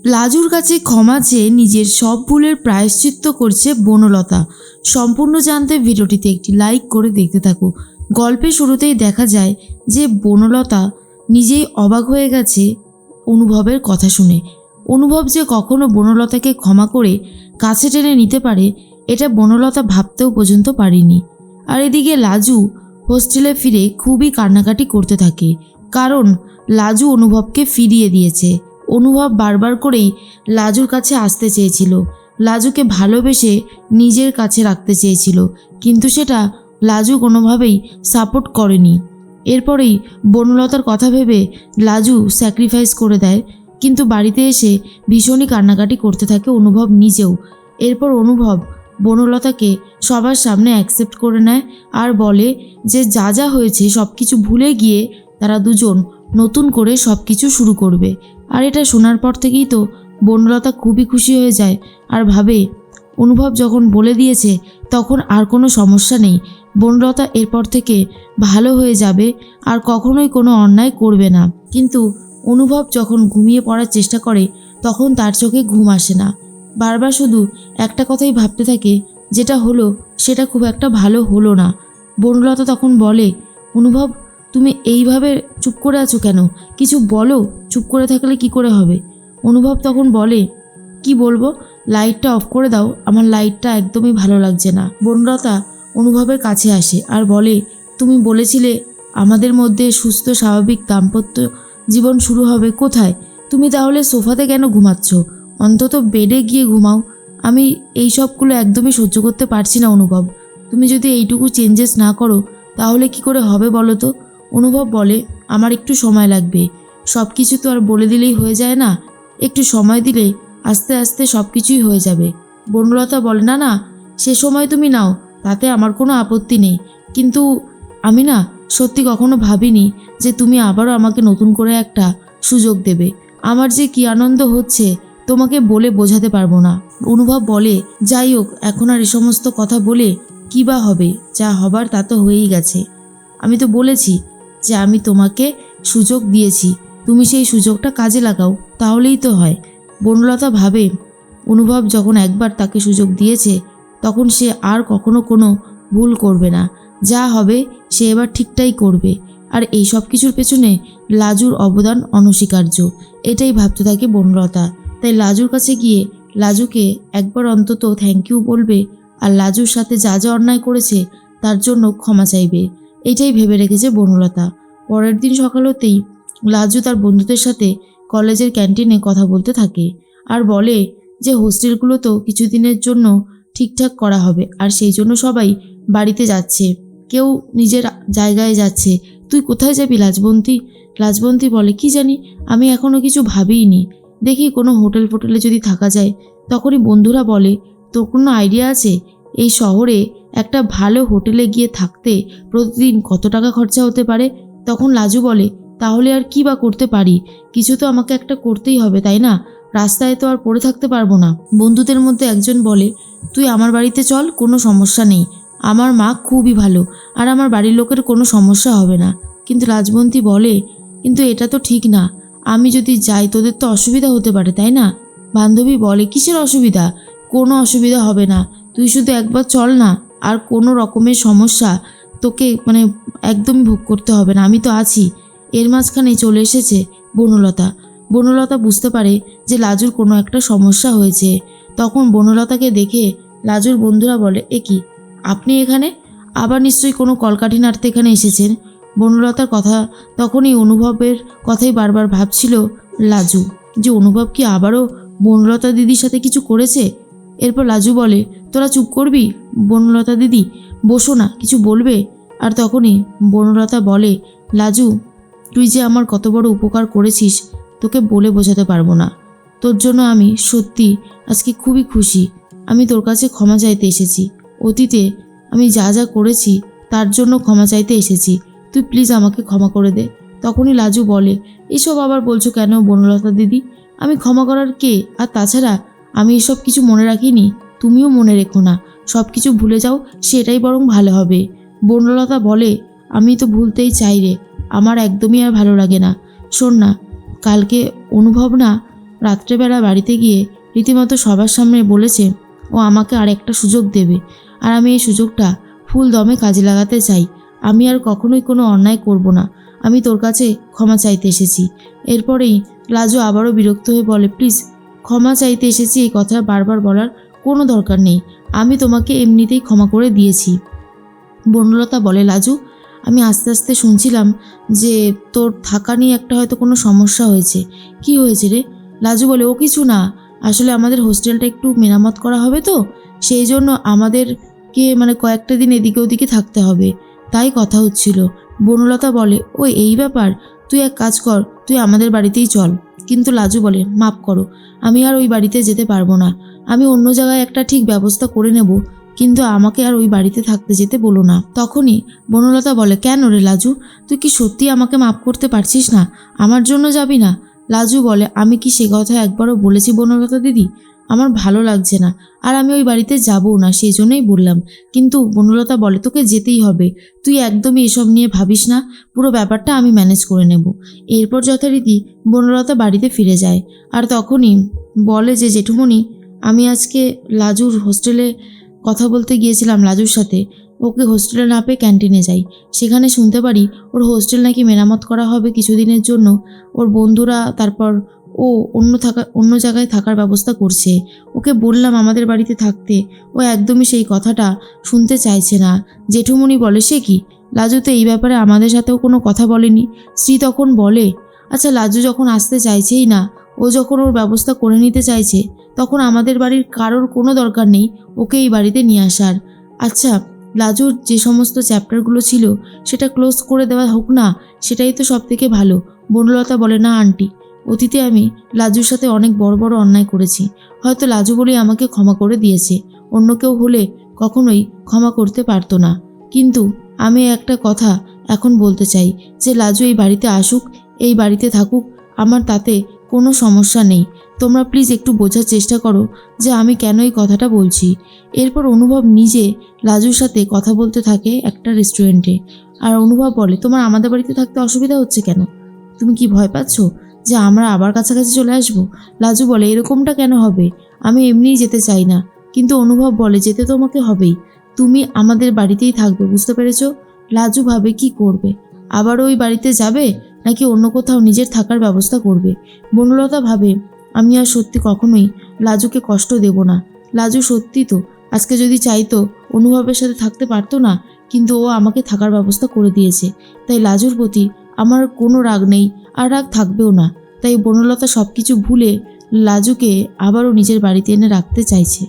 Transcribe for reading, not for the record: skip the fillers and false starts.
লাজুর কাছে ক্ষমা চেয়ে নিজের সব ভুলের প্রায়শ্চিত্ত করছে বনলতা। সম্পূর্ণ জানতে ভিডিওটিতে একটি লাইক করে দেখতে থাকো। গল্পের শুরুতেই দেখা যায় যে বনলতা নিজেই অবাক হয়ে গেছে অনুভবের কথা শুনে। অনুভব যে কখনো বনলতাকে ক্ষমা করে কাছে টেনে নিতে পারে এটা বনলতা ভাবতেও পর্যন্ত পারেনি। আর এদিকে লাজু হোস্টেলে ফিরে খুবই কান্নাকাটি করতে থাকে, কারণ লাজু অনুভবকে ফিরিয়ে দিয়েছে। অনুভব বারবার করেই লাজুর কাছে আসতে চেয়েছিল, লাজুকে ভালোবেসে নিজের কাছে রাখতে চেয়েছিল, কিন্তু সেটা লাজু কোনোভাবেই সাপোর্ট করেনি। এরপরেই বনলতার কথা ভেবে লাজু স্যাক্রিফাইস করে দেয়, কিন্তু বাড়িতে এসে ভীষণই কান্নাকাটি করতে থাকে অনুভব নিজেও। এরপর অনুভব বনলতাকে সবার সামনে অ্যাকসেপ্ট করে নেয় আর বলে যে যা যা হয়েছে সব কিছু ভুলে গিয়ে তারা দুজন নতুন করে সব কিছু শুরু করবে। আর এটা শোনার পর থেকেই তো বনলতা খুবই খুশি হয়ে যায় আর ভাবে অনুভব যখন বলে দিয়েছে তখন আর কোনো সমস্যা নেই, বনলতা এরপর থেকে ভালো হয়ে যাবে আর কখনোই কোনো অন্যায় করবে না। কিন্তু অনুভব যখন ঘুমিয়ে পড়ার চেষ্টা করে তখন তার চোখে ঘুম আসে না, বারবার শুধু একটা কথাই ভাবতে থাকে, যেটা হলো সেটা খুব একটা ভালো হলো না। বনলতা তখন বলে, অনুভব তুমি এইভাবে চুপ করে আছো কেন, কিছু বলো, চুপ করে থাকলে কি করে হবে। অনুভব তখন বলে, কি বলবো, লাইটটা অফ করে দাও, আমার লাইটটা একদমই ভালো লাগছে না। বনলতা অনুভবের কাছে আসে আর বলে, তুমি বলেছিলে আমাদের মধ্যে সুস্থ স্বাভাবিক দাম্পত্য জীবন শুরু হবে, কোথায়? তুমি তাহলে সোফাতে কেন ঘুমাচ্ছ? অন্তত বেডে গিয়ে ঘুমাও। আমি এই সবগুলো একদমই সহ্য করতে পারছি না অনুভব। তুমি যদি এইটুকু চেঞ্জেস না করো তাহলে কি করে হবে বলো তো। অনুভব বলে, আমার একটু সময় লাগবে, সব কিছু তো আর বলে দিলেই হয়ে যায় না, একটু সময় দিলে আস্তে আস্তে সব কিছুই হয়ে যাবে। বনলতা বলে, না না, সে সময় তুমি নাও, তাতে আমার কোনো আপত্তি নেই, কিন্তু আমি না সত্যি কখনো ভাবিনি যে তুমি আবারও আমাকে নতুন করে একটা সুযোগ দেবে। আমার যে কি আনন্দ হচ্ছে তোমাকে বলে বোঝাতে পারবো না। অনুভব বলে, যাই হোক, এখন আর এ সমস্ত কথা বলে কী বা হবে, যা হবার তা তো হয়েই গেছে। আমি তো বলেছি যে আমি তোমাকে সুযোগ দিয়েছি, তুমি সেই সুযোগটা কাজে লাগাও, তাহলেই তো হয়। বনলতা ভাবে অনুভব যখন একবার তাকে সুযোগ দিয়েছে তখন সে আর কখনো কোনো ভুল করবে না, যা হবে সে এবার ঠিকটাই করবে। আর এই সব কিছুর পেছনে লাজুর অবদান অনস্বীকার্য, এটাই ভাবতে থাকে বনলতা। তাই লাজুর কাছে গিয়ে লাজুকে একবার অন্তত থ্যাংক ইউ বলবে আর লাজুর সাথে যা যা অন্যায় করেছে তার জন্য ক্ষমা চাইবে, এটাই ভেবে রেখেছে বনলতা। পরের দিন সকাল হতেই লাজু তার বন্ধুদের সাথে কলেজের ক্যান্টিনে কথা বলতে থাকে আর বলে যে হোস্টেলগুলো তো কিছুদিনের জন্য ঠিকঠাক করা হবে আর সেই জন্য সবাই বাড়িতে যাচ্ছে, কেউ নিজের জায়গায় যাচ্ছে। তুই কোথায় যাবি লাজবন্তী? লাজবন্তী বলে, কি জানি, আমি এখনও কিছু ভাবিইনি, দেখি কোনো হোটেল ফোটেলে যদি থাকা যায়। তখনই বন্ধুরা বলে, তোর কোনো আইডিয়া আছে এই শহরে একটা ভালো হোটেলে গিয়ে থাকতে প্রতিদিন কত টাকা খরচা হতে পারে? তখন লাজু বলে, তাহলে আর কি বা করতে পারি, কিছু তো আমাকে একটা করতেই হবে তাই না, রাস্তায় তো আর পড়ে থাকতে পারবো না। বন্ধুদের মধ্যে একজন বলে, তুই আমার বাড়িতে চল, কোনো সমস্যা নেই, আমার মা খুবই ভালো আর আমার বাড়ির লোকের কোনো সমস্যা হবে না। কিন্তু রাজবন্তী বলে, কিন্তু এটা তো ঠিক না, আমি যদি যাই তোদের তো অসুবিধা হতে পারে তাই না? বান্ধবী বলে, কিসের অসুবিধা, কোনো অসুবিধা হবে না, তুই শুধু একবার চল না, আর কোনো রকমের সমস্যা তোকে একদমই ভোগ করতে হবে না, আমি তো আছি। এর মাঝখানে চলে এসেছে বনলতা। বনলতা বুঝতে পারে যে লাজুর কোনো একটা সমস্যা হয়েছে। তখন বনলতাকে দেখে লাজুর বন্ধুরা বলে, এ কি, আপনি এখানে? আবার নিশ্চয়ই কোনো কলকাঠি নাড়তে এখানে এসেছেন। বনলতার কথা তখনই অনুভবের কথাই বারবার ভাবছিল লাজু, যে অনুভব কি আবারও বনলতা দিদির সাথে কিছু করেছে। এরপর লাজু বলে, তোরা চুপ করবি, বনলতা দিদি বসো না, কিছু বলবে? আর তখনই বনলতা বলে, লাজু তুই যে আমার কত বড় উপকার করেছিস তোকে বলে বোঝাতে পারবো না, তোর জন্য আমি সত্যি আজকে খুবই খুশি। আমি তোর কাছে ক্ষমা চাইতে এসেছি, অতীতে আমি যা যা করেছি তার জন্য ক্ষমা চাইতে এসেছি, তুই প্লিজ আমাকে ক্ষমা করে দে। তখনই লাজু বলে, এসব আবার বলছো কেন বনলতা দিদি, আমি ক্ষমা করার কে, আর তাছাড়া আমি এসব কিছু মনে রাখিনি, তুমিও মনে রেখো না, সব কিছু ভুলে যাও, সেটাই বরং ভালো হবে। বনলতা বলে, আমি তো ভুলতেই চাই রে, আমার একদমই আর ভালো লাগে না। শোন না, কালকে অনুভব না রাত্রেবেলা বাড়িতে গিয়ে রীতিমতো সবার সামনে বলেছে ও আমাকে আর একটা সুযোগ দেবে, আর আমি এই সুযোগটা ফুল দমে কাজে লাগাতে চাই। আমি আর কখনোই কোনো অন্যায় করব না। আমি তোর কাছে ক্ষমা চাইতে এসেছি। এরপরেই লাজু আবারও বিরক্ত হয়ে বলে, প্লিজ, ক্ষমা চাইতে এসেছি এই কথা বারবার বলার কোনো দরকার নেই। আমি তোমাকে এমনিতেই ক্ষমা করে দিয়েছি। বনলতা বলে, লাজু, আমি আস্তে আস্তে শুনছিলাম যে তোর থাকা নিয়ে একটা হয়তো কোনো সমস্যা হয়েছে। কি হয়েছে রে? লাজু বলে, ও কিছু না, আসলে আমাদের হোস্টেলটা একটু মেরামত করা হবে তো, সেই জন্য আমাদেরকে কয়েকটা দিন এদিকে ওদিকে থাকতে হবে, তাই কথা হচ্ছিল। বনলতা বলে, ও এই ব্যাপার, তুই এক কাজ কর, তুই আমাদের বাড়িতেই চল। কিন্তু লাজু বলে, মাফ করো, আমি আর ওই বাড়িতে যেতে পারবো না। আমি অন্য জায়গায় একটা ঠিক ব্যবস্থা করে নেব, কিন্তু আমাকে আর ওই বাড়িতে থাকতে যেতে বলো না। তখনই বনলতা বলে, কেন রে লাজু, তুই কি সত্যি আমাকে মাফ করতে পারছিস না? আমার জন্য যাবি না? লাজু বলে, আমি কি সে কথা একবারও বলেছি বনলতা দিদি? আমার ভালো লাগছে না, আর আমি ওই বাড়িতে যাবও না, সেই জন্যই বললাম। কিন্তু বনলতা বলে, তোকে যেতেই হবে, তুই একদমই এসব নিয়ে ভাবিস না, পুরো ব্যাপারটা আমি ম্যানেজ করে নেব। এরপর যথারীতি বনলতা বাড়িতে ফিরে যায়, আর তখনই বলে যে, জেঠুমণি, আমি আজকে লাজুর হোস্টেলে কথা বলতে গিয়েছিলাম লাজুর সাথে, ওকে হোস্টেলে না পেয়ে ক্যান্টিনে যাই। সেখানে শুনতে পারি ওর হোস্টেল নাকি মেরামত করা হবে কিছুদিনের জন্য। ওর বন্ধুরা, তারপর ও অন্য জায়গায় থাকার ব্যবস্থা করছে। ওকে বললাম আমাদের বাড়িতে থাকতে, ও একদমই সেই কথাটা শুনতে চাইছে না। জেঠুমণি বলে, সে কি, লাজু তো এই ব্যাপারে আমাদের সাথেও কোনো কথা বলেনি। শ্রী তখন বলে, আচ্ছা, লাজু যখন আসতে চাইছেই না, ও যখন ওর ব্যবস্থা করে নিতে চাইছে, তখন আমাদের বাড়ির কারোর কোনো দরকার নেই ওকে এই বাড়িতে নিয়ে আসার। আচ্ছা, লাজুর যে সমস্ত চ্যাপ্টারগুলো ছিল সেটা ক্লোজ করে দেওয়া হোক না, সেটাই তো সব থেকে ভালো। বনলতা বলে, না আন্টি, অতীতে আমি লাজুর সাথে অনেক বড় বড় অন্যায় করেছি, হয়তো লাজু বলেই আমাকে ক্ষমা করে দিয়েছে, অন্য কেউ হলে কখনোই ক্ষমা করতে পারতো না। কিন্তু আমি একটা কথা এখন বলতে চাই যে লাজু এই বাড়িতে আসুক, এই বাড়িতে থাকুক, আমার তাতে কোনো সমস্যা নেই। তোমরা প্লিজ একটু বোঝার চেষ্টা করো যে আমি কেন এই কথাটা বলছি। এরপর অনুভব নিজে লাজুর সাথে কথা বলতে থাকে একটা রেস্টুরেন্টে, আর অনুভব বলে, তোমার আমাদের বাড়িতে থাকতে অসুবিধা হচ্ছে কেন? তুমি কি ভয় পাচ্ছ যে আমরা আবার কাছাকাছি চলে আসবো? লাজু বলে, এরকমটা কেন হবে, আমি এমনিই যেতে চাই না। কিন্তু অনুভব বলে, যেতে তোমাকে হবেই, তুমি আমাদের বাড়িতেই থাকবে, বুঝতে পেরেছো? লাজু ভাবে কি করবে, আবার ওই বাড়িতে যাবে নাকি অন্য কোথাও নিজের থাকার ব্যবস্থা করবে। বনলতা ভাবে, আমি আর সত্যি কখনোই লাজুকে কষ্ট দেব না। লাজু সত্যি তো আজকে যদি চাইতো অনুভবের সাথে থাকতে পারতো না, কিন্তু ও আমাকে থাকার ব্যবস্থা করে দিয়েছে, তাই লাজুর প্রতি আমার কোনো রাগ নেই, আর রাগ থাকবেও না। তাই বনলতা সব কিছু ভুলে লাজুকে আবারও নিজের বাড়িতে এনে রাখতে চাইছে।